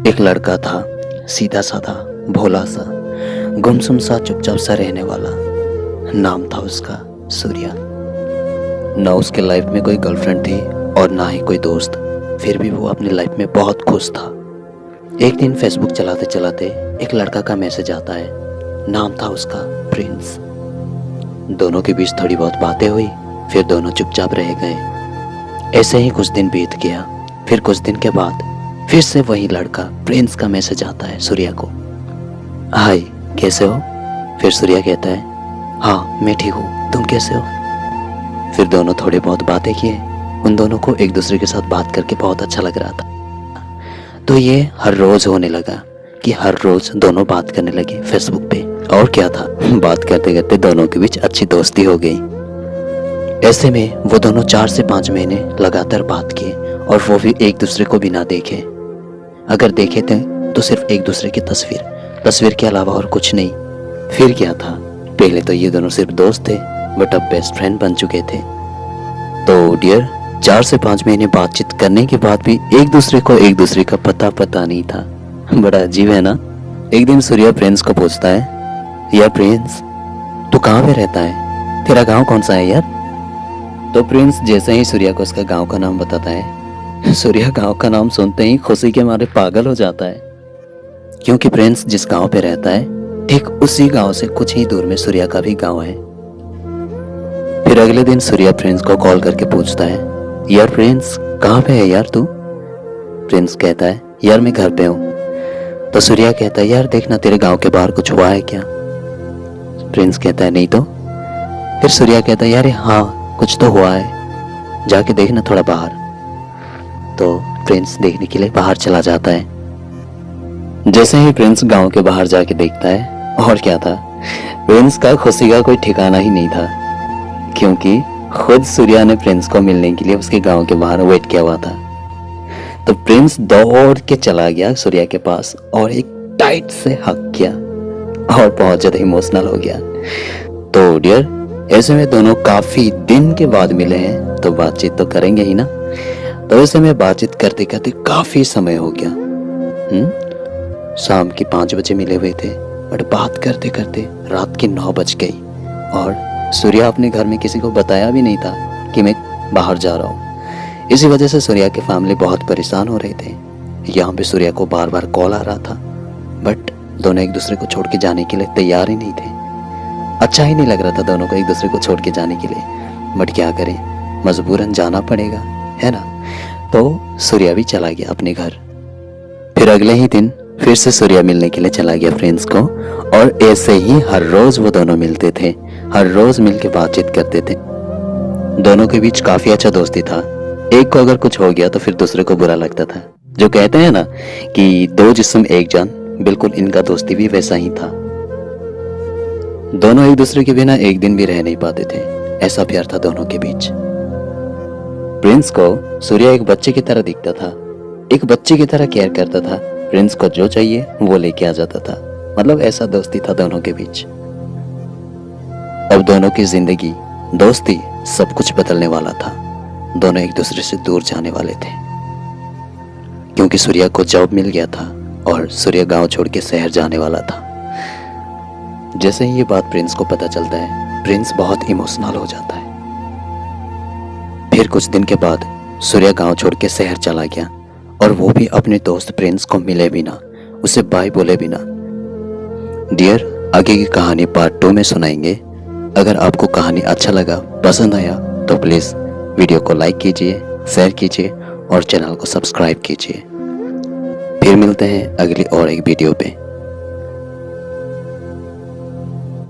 एक लड़का था, सीधा साधा, भोला सा, गुमसुम सा, चुपचाप सा रहने वाला। नाम था उसका सूर्या। ना उसके लाइफ में कोई गर्लफ्रेंड थी और ना ही कोई दोस्त। फिर भी वो अपनी लाइफ में बहुत खुश था। एक दिन फेसबुक चलाते चलाते एक लड़का का मैसेज आता है। नाम था उसका प्रिंस। दोनों के बीच थोड़ी बहुत बातें हुई, फिर दोनों चुपचाप रह गए। ऐसे ही कुछ दिन बीत गया। फिर कुछ दिन के बाद फिर से वही लड़का प्रिंस का मैसेज आता है सूर्या को। हाय, कैसे हो? फिर सूर्या कहता है, हाँ मैं ठीक हूँ, तुम कैसे हो? फिर दोनों थोड़े बहुत बातें किए। उन दोनों को एक दूसरे के साथ बात करके बहुत अच्छा लग रहा था। तो ये हर रोज होने लगा कि हर रोज दोनों बात करने लगे फेसबुक पे। और क्या था, बात करते करते दोनों के बीच अच्छी दोस्ती हो गई। ऐसे में वो दोनों 4 से 5 महीने लगातार बात किए, और वो भी एक दूसरे को बिना देखे। अगर देखे थे तो सिर्फ एक दूसरे की तस्वीर के अलावा और कुछ नहीं। फिर क्या था, पहले तो ये दोनों सिर्फ दोस्त थे, बट अब बेस्ट फ्रेंड बन चुके थे। तो डियर, 4 से 5 महीने बातचीत करने के बाद भी एक दूसरे को एक दूसरे का पता नहीं था। बड़ा अजीब है ना। एक दिन सूर्या प्रिंस को पूछता है, यार प्रिंस, तू कहाँ पे रहता है? तेरा गांव कौन सा है यार? तो प्रिंस जैसे ही सूर्या को उसका गांव का नाम बताता है, सूर्या गांव का नाम सुनते ही खुशी के मारे पागल हो जाता है। क्योंकि प्रिंस जिस गांव पे रहता है, ठीक उसी गांव से कुछ ही दूर में सूर्या का भी गांव है। फिर अगले दिन सूर्या प्रिंस को कॉल करके पूछता है, यार प्रिंस, कहाँ पे है यार तू? प्रिंस कहता है, यार मैं घर पे हूँ। तो सूर्या कहता है, यार देखना तेरे गांव के बाहर कुछ हुआ है क्या? प्रिंस कहता है, नहीं तो। फिर सूर्या कहता है, यार हाँ कुछ तो हुआ है, जाके देखना थोड़ा बाहर। तो प्रिंस देखने के लिए बाहर चला जाता है। जैसे ही प्रिंस गांव के बाहर जाके देखता है, और क्या था, प्रिंस का खुशी का कोई ठिकाना ही नहीं था। क्योंकि खुद सूर्या ने प्रिंस को मिलने के लिए उसके गांव के बाहर वेट किया हुआ था। तो प्रिंस दौड़ के चला गया सूर्या के पास और एक टाइट से हग किया, और बहुत ज्यादा इमोशनल हो गया। तो डियर, ऐसे में दोनों काफी दिन के बाद मिले हैं, तो बातचीत तो करेंगे ही ना। तो ऐसे में बातचीत करते करते काफी समय हो गया। शाम के 5 बजे मिले हुए थे, बट बात करते करते रात की 9 बज गई। और सूर्या अपने घर में किसी को बताया भी नहीं था कि मैं बाहर जा रहा हूँ। इसी वजह से सूर्या की फैमिली बहुत परेशान हो रहे थे। यहाँ पे सूर्या को बार बार कॉल आ रहा था, बट दोनों एक दूसरे को छोड़ के जाने के लिए तैयार ही नहीं थे। अच्छा ही नहीं लग रहा था दोनों को एक दूसरे को छोड़ के जाने के लिए, बट क्या करें, मजबूरन जाना पड़ेगा, है ना। तो सूर्या भी चला गया अपने घर। फिर अगले ही दिन फिर से सूर्या मिलने के लिए चला गया फ्रेंड्स को, और ऐसे ही हर रोज वो दोनों मिलते थे, हर रोज मिलके बातचीत करते थे। दोनों के बीच काफी अच्छा दोस्ती था। एक को अगर कुछ हो गया तो फिर दूसरे को बुरा लगता था। जो कहते हैं ना कि 2 जिस्म एक जान, बिल्कुल इनका दोस्ती भी वैसा ही था। दोनों एक दूसरे के बिना एक दिन भी रह नहीं पाते थे, ऐसा प्यार था दोनों के बीच। प्रिंस को सूर्या एक बच्चे की तरह दिखता था, एक बच्चे की तरह केयर करता था। प्रिंस को जो चाहिए वो लेके आ जाता था। मतलब ऐसा दोस्ती था दोनों के बीच। अब दोनों की जिंदगी, दोस्ती, सब कुछ बदलने वाला था। दोनों एक दूसरे से दूर जाने वाले थे, क्योंकि सूर्या को जॉब मिल गया था और सूर्या गांव छोड़ के शहर जाने वाला था। जैसे ही ये बात प्रिंस को पता चलता है, प्रिंस बहुत इमोशनल हो जाता है। फिर कुछ दिन के बाद सूर्या गांव छोड़ के शहर चला गया, और वो भी अपने दोस्त प्रिंस को मिले बिना, उसे बाय बोले बिना। डियर, आगे की कहानी पार्ट 2 में सुनाएंगे। अगर आपको कहानी अच्छा लगा, पसंद आया, तो प्लीज वीडियो को लाइक कीजिए, शेयर कीजिए और चैनल को सब्सक्राइब कीजिए। फिर मिलते हैं अगली और एक वीडियो पे।